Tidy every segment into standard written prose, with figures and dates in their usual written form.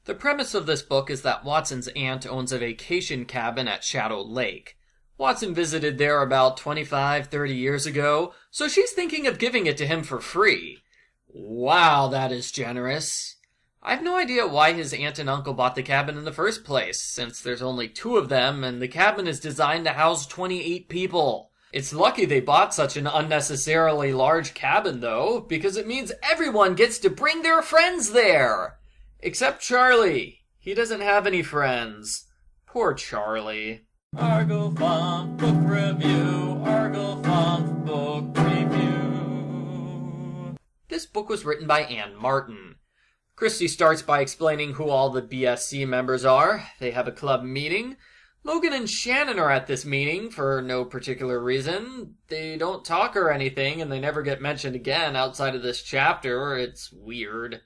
The premise of this book is that Watson's aunt owns a vacation cabin at Shadow Lake. Watson visited there about 25-30 years ago, so she's thinking of giving it to him for free. Wow, that is generous. I have no idea why his aunt and uncle bought the cabin in the first place, since there's only 2 of them and the cabin is designed to house 28 people. It's lucky they bought such an unnecessarily large cabin, though, because it means everyone gets to bring their friends there. Except Charlie. He doesn't have any friends. Poor Charlie. Argo Funk Book Review. Argo Funk Book Review. This book was written by Anne Martin. Kristy starts by explaining who all the BSC members are. They have a club meeting. Logan and Shannon are at this meeting for no particular reason. They don't talk or anything, and they never get mentioned again outside of this chapter. It's weird.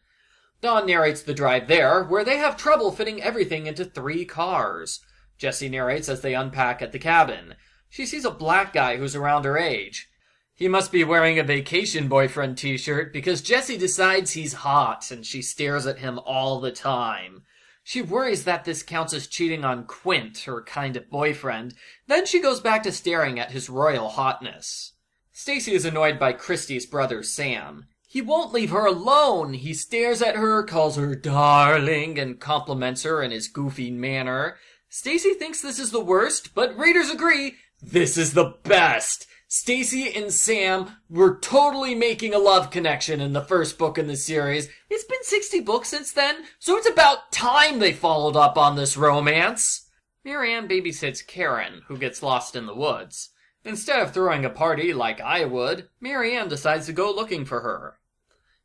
Dawn narrates the drive there, where they have trouble fitting everything into 3 cars. Jessi narrates as they unpack at the cabin. She sees a black guy who's around her age. He must be wearing a vacation boyfriend t-shirt because Jessi decides he's hot and she stares at him all the time. She worries that this counts as cheating on Quint, her kind of boyfriend. Then she goes back to staring at his royal hotness. Stacey is annoyed by Christy's brother Sam. He won't leave her alone. He stares at her, calls her darling, and compliments her in his goofy manner. Stacey thinks this is the worst, but readers agree this is the best. Stacey and Sam were totally making a love connection in the first book in the series. It's been 60 books since then, so it's about time they followed up on this romance. Marianne babysits Karen, who gets lost in the woods. Instead of throwing a party like I would, Marianne decides to go looking for her.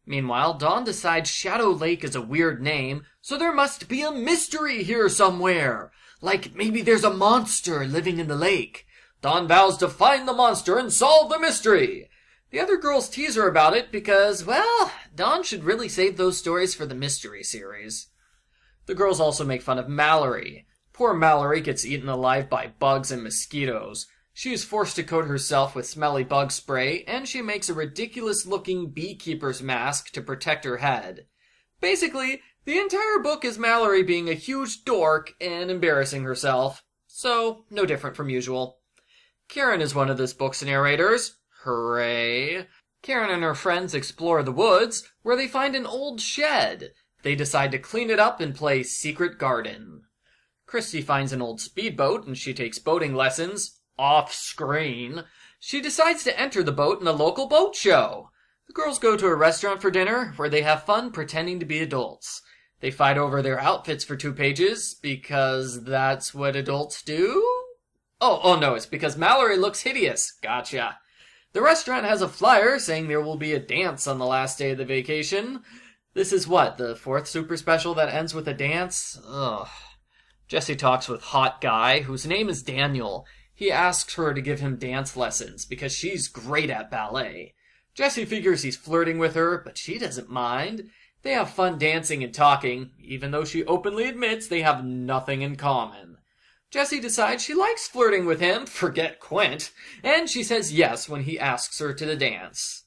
Meanwhile, Dawn decides Shadow Lake is a weird name, so there must be a mystery here somewhere. Like maybe there's a monster living in the lake. Dawn vows to find the monster and solve the mystery. The other girls tease her about it because, well, Dawn should really save those stories for the mystery series. The girls also make fun of Mallory. Poor Mallory gets eaten alive by bugs and mosquitoes. She is forced to coat herself with smelly bug spray, and she makes a ridiculous-looking beekeeper's mask to protect her head. Basically, the entire book is Mallory being a huge dork and embarrassing herself. So, no different from usual. Karen is one of this book's narrators. Hooray! Karen and her friends explore the woods, where they find an old shed. They decide to clean it up and play Secret Garden. Kristy finds an old speedboat, and she takes boating lessons. Off-screen. She decides to enter the boat in a local boat show. The girls go to a restaurant for dinner, where they have fun pretending to be adults. They fight over their outfits for 2 pages, because that's what adults do? Oh no, it's because Mallory looks hideous. Gotcha. The restaurant has a flyer saying there will be a dance on the last day of the vacation. This is what, the 4th super special that ends with a dance? Ugh. Jessi talks with Hot Guy, whose name is Daniel. He asks her to give him dance lessons because she's great at ballet. Jessi figures he's flirting with her, but she doesn't mind. They have fun dancing and talking, even though she openly admits they have nothing in common. Jessi decides she likes flirting with him, forget Quint, and she says yes when he asks her to the dance.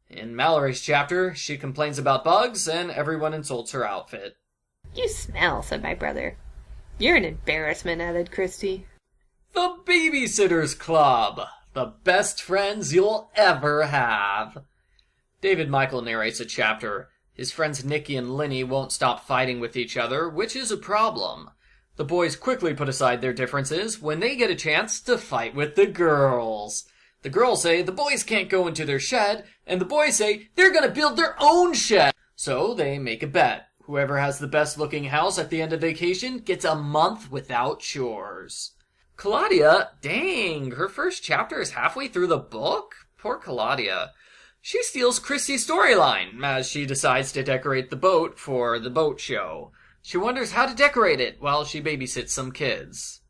In Mallory's chapter, she complains about bugs, and everyone insults her outfit. "You smell," said my brother. "You're an embarrassment," added Kristy. The Babysitters Club! The best friends you'll ever have. David Michael narrates a chapter. His friends Nikki and Linny won't stop fighting with each other, which is a problem. The boys quickly put aside their differences when they get a chance to fight with the girls. The girls say the boys can't go into their shed, and the boys say they're gonna build their own shed. So they make a bet. Whoever has the best looking house at the end of vacation gets a month without chores. Claudia, dang, her first chapter is halfway through the book? Poor Claudia. She steals Kristy's storyline as she decides to decorate the boat for the boat show. She wonders how to decorate it while she babysits some kids.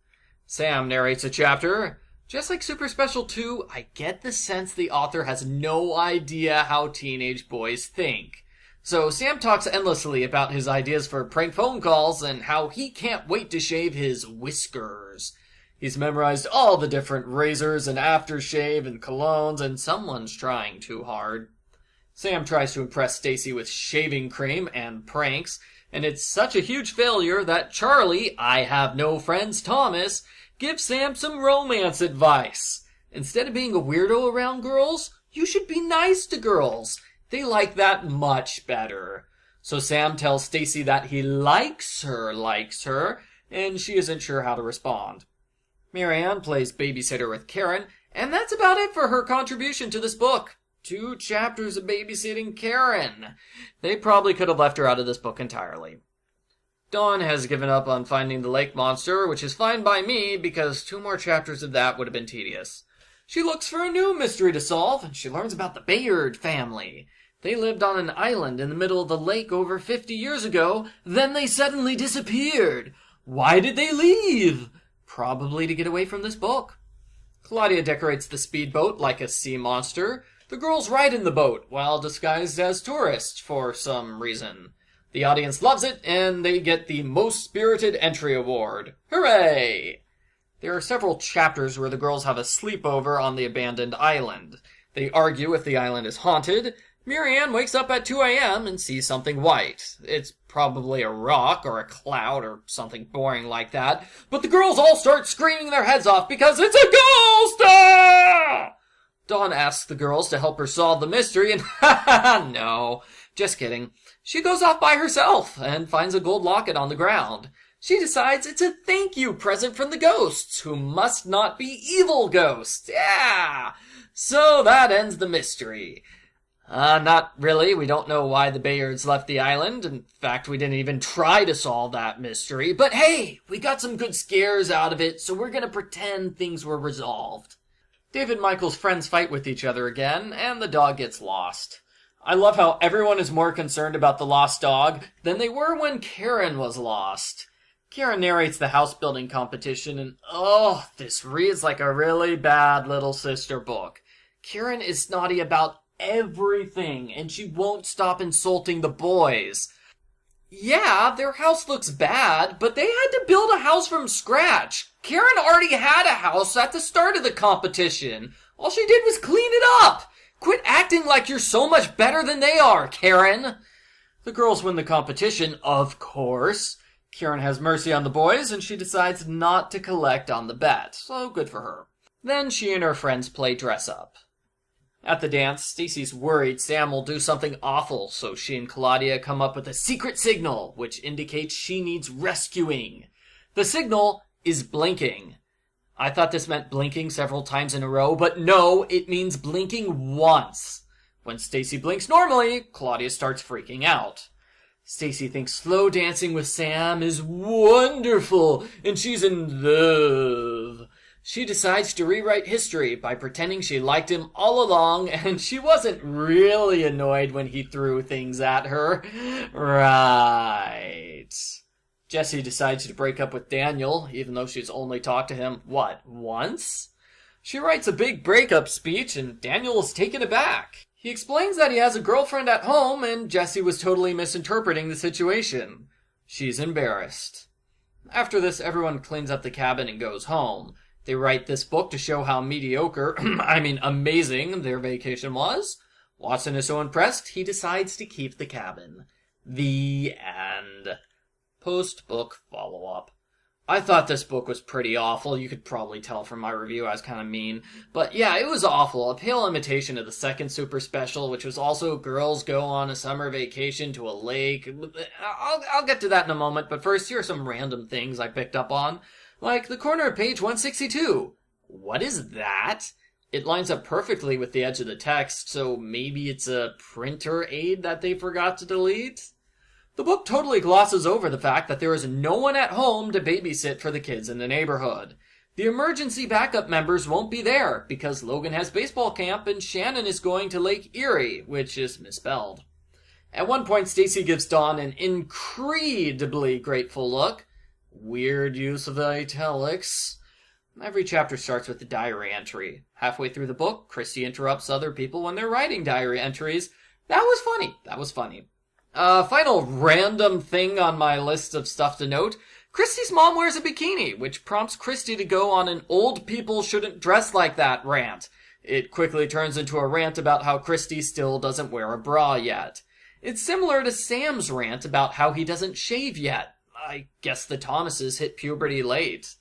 Sam narrates a chapter. Just like Super Special 2, I get the sense the author has no idea how teenage boys think. So Sam talks endlessly about his ideas for prank phone calls and how he can't wait to shave his whiskers. He's memorized all the different razors and aftershave and colognes, and someone's trying too hard. Sam tries to impress Stacey with shaving cream and pranks. and it's such a huge failure that Charlie, I have no friends Thomas, gives Sam some romance advice. Instead of being a weirdo around girls, you should be nice to girls. They like that much better. So Sam tells Stacey that he likes her, and she isn't sure how to respond. Marianne plays babysitter with Karen, and that's about it for her contribution to this book. 2 chapters of babysitting Karen. They probably could have left her out of this book entirely. Dawn has given up on finding the lake monster, which is fine by me because 2 more chapters of that would have been tedious. She looks for a new mystery to solve, and she learns about the Bayard family. They lived on an island in the middle of the lake over 50 years ago, then they suddenly disappeared. Why did they leave? Probably to get away from this book. Claudia decorates the speedboat like a sea monster. The girls ride in the boat while disguised as tourists for some reason. The audience loves it, and they get the Most Spirited Entry Award. Hooray! There are several chapters where the girls have a sleepover on the abandoned island. They argue if the island is haunted. Marianne wakes up at 2 a.m. and sees something white. It's probably a rock or a cloud or something boring like that, but the girls all start screaming their heads off because it's a ghost! Ah! Dawn asks the girls to help her solve the mystery, and no, just kidding. She goes off by herself and finds a gold locket on the ground. She decides it's a thank you present from the ghosts, who must not be evil ghosts. Yeah! So that ends the mystery. Not really. We don't know why the Bayards left the island. In fact, we didn't even try to solve that mystery. But hey, we got some good scares out of it, so we're gonna pretend things were resolved. David and Michael's friends fight with each other again, and the dog gets lost. I love how everyone is more concerned about the lost dog than they were when Karen was lost. Karen narrates the house building competition, and this reads like a really bad little sister book. Karen is snotty about everything, and she won't stop insulting the boys. Yeah, their house looks bad, but they had to build a house from scratch. Karen already had a house at the start of the competition. All she did was clean it up. Quit acting like you're so much better than they are, Karen. The girls win the competition, of course. Karen has mercy on the boys, and she decides not to collect on the bet, so good for her. Then she and her friends play dress up. At the dance, Stacey's worried Sam will do something awful, so she and Claudia come up with a secret signal, which indicates she needs rescuing. The signal is blinking. I thought this meant blinking several times in a row, but no, it means blinking once. When Stacey blinks normally, Claudia starts freaking out. Stacey thinks slow dancing with Sam is wonderful, and she's in love. She decides to rewrite history by pretending she liked him all along, and she wasn't really annoyed when he threw things at her. Right. Jessi decides to break up with Daniel, even though she's only talked to him, once? She writes a big breakup speech, and Daniel is taken aback. He explains that he has a girlfriend at home, and Jessi was totally misinterpreting the situation. She's embarrassed. After this, everyone cleans up the cabin and goes home. They write this book to show how mediocre, amazing their vacation was. Watson is so impressed, he decides to keep the cabin. The end. Post-book follow-up. I thought this book was pretty awful. You could probably tell from my review I was kind of mean. But yeah, it was awful. A pale imitation of the second super special, which was also girls go on a summer vacation to a lake. I'll get to that in a moment, but first here are some random things I picked up on. Like the corner of page 162. What is that? It lines up perfectly with the edge of the text, so maybe it's a printer aid that they forgot to delete? The book totally glosses over the fact that there is no one at home to babysit for the kids in the neighborhood. The emergency backup members won't be there because Logan has baseball camp and Shannon is going to Lake Erie, which is misspelled. At one point, Stacey gives Dawn an incredibly grateful look. Weird use of the italics. Every chapter starts with a diary entry. Halfway through the book, Kristy interrupts other people when they're writing diary entries. That was funny. Final random thing on my list of stuff to note. Kristy's mom wears a bikini, which prompts Kristy to go on an old people shouldn't dress like that rant. It quickly turns into a rant about how Kristy still doesn't wear a bra yet. It's similar to Sam's rant about how he doesn't shave yet. I guess the Thomases hit puberty late.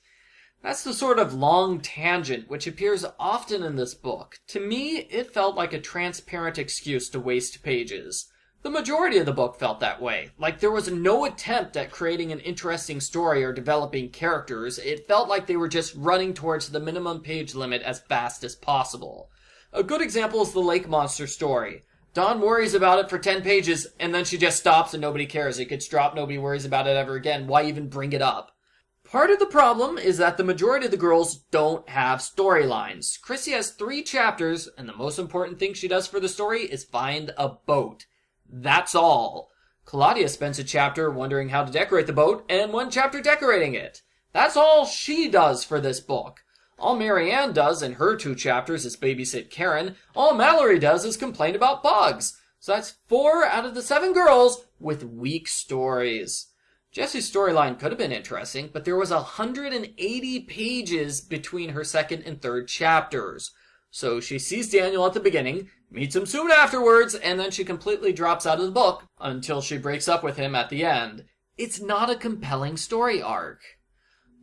That's the sort of long tangent which appears often in this book. To me, it felt like a transparent excuse to waste pages. The majority of the book felt that way. Like there was no attempt at creating an interesting story or developing characters. It felt like they were just running towards the minimum page limit as fast as possible. A good example is the lake monster story. Dawn worries about it for 10 pages, and then she just stops and nobody cares. It gets dropped, nobody worries about it ever again. Why even bring it up? Part of the problem is that the majority of the girls don't have storylines. Kristy has 3 chapters, and the most important thing she does for the story is find a boat. That's all. Claudia spends a chapter wondering how to decorate the boat, and 1 chapter decorating it. That's all she does for this book. All Marianne does in her 2 chapters is babysit Karen. All Mallory does is complain about bugs. So that's 4 out of the 7 girls with weak stories. Jessi's storyline could have been interesting, but there was 180 pages between her 2nd and 3rd chapters. So she sees Daniel at the beginning, meets him soon afterwards, and then she completely drops out of the book until she breaks up with him at the end. It's not a compelling story arc.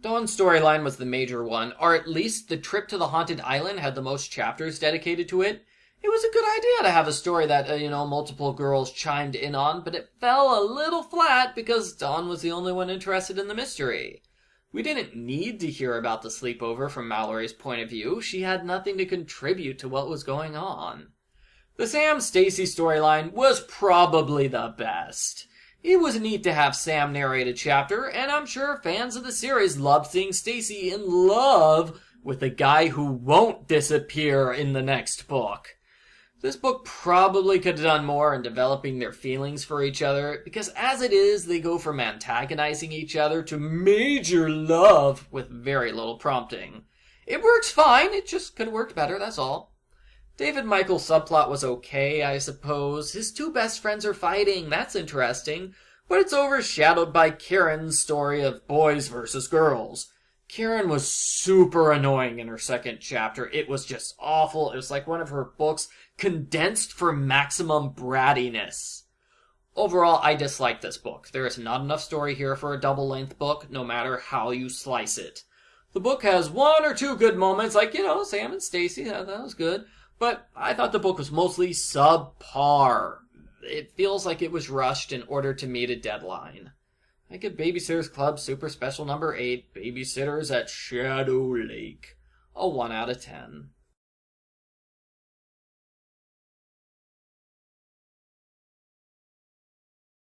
Dawn's storyline was the major one, or at least the trip to the haunted island had the most chapters dedicated to it. It was a good idea to have a story that, multiple girls chimed in on, but it fell a little flat because Dawn was the only one interested in the mystery. We didn't need to hear about the sleepover from Mallory's point of view. She had nothing to contribute to what was going on. The Sam-Stacey storyline was probably the best. It was neat to have Sam narrate a chapter, and I'm sure fans of the series loved seeing Stacey in love with the guy who won't disappear in the next book. This book probably could have done more in developing their feelings for each other, because as it is, they go from antagonizing each other to major love with very little prompting. It works fine, it just could have worked better, that's all. David Michael's subplot was okay, I suppose. His 2 best friends are fighting, that's interesting, but it's overshadowed by Karen's story of boys versus girls. Karen was super annoying in her 2nd chapter. It was just awful. It was like one of her books condensed for maximum brattiness. Overall, I dislike this book. There is not enough story here for a double-length book, no matter how you slice it. The book has 1 or 2 good moments, like, Sam and Stacey, that was good. But I thought the book was mostly subpar. It feels like it was rushed in order to meet a deadline. I give Babysitters Club Super Special number 8, Babysitters at Shadow Lake, a 1 out of 10.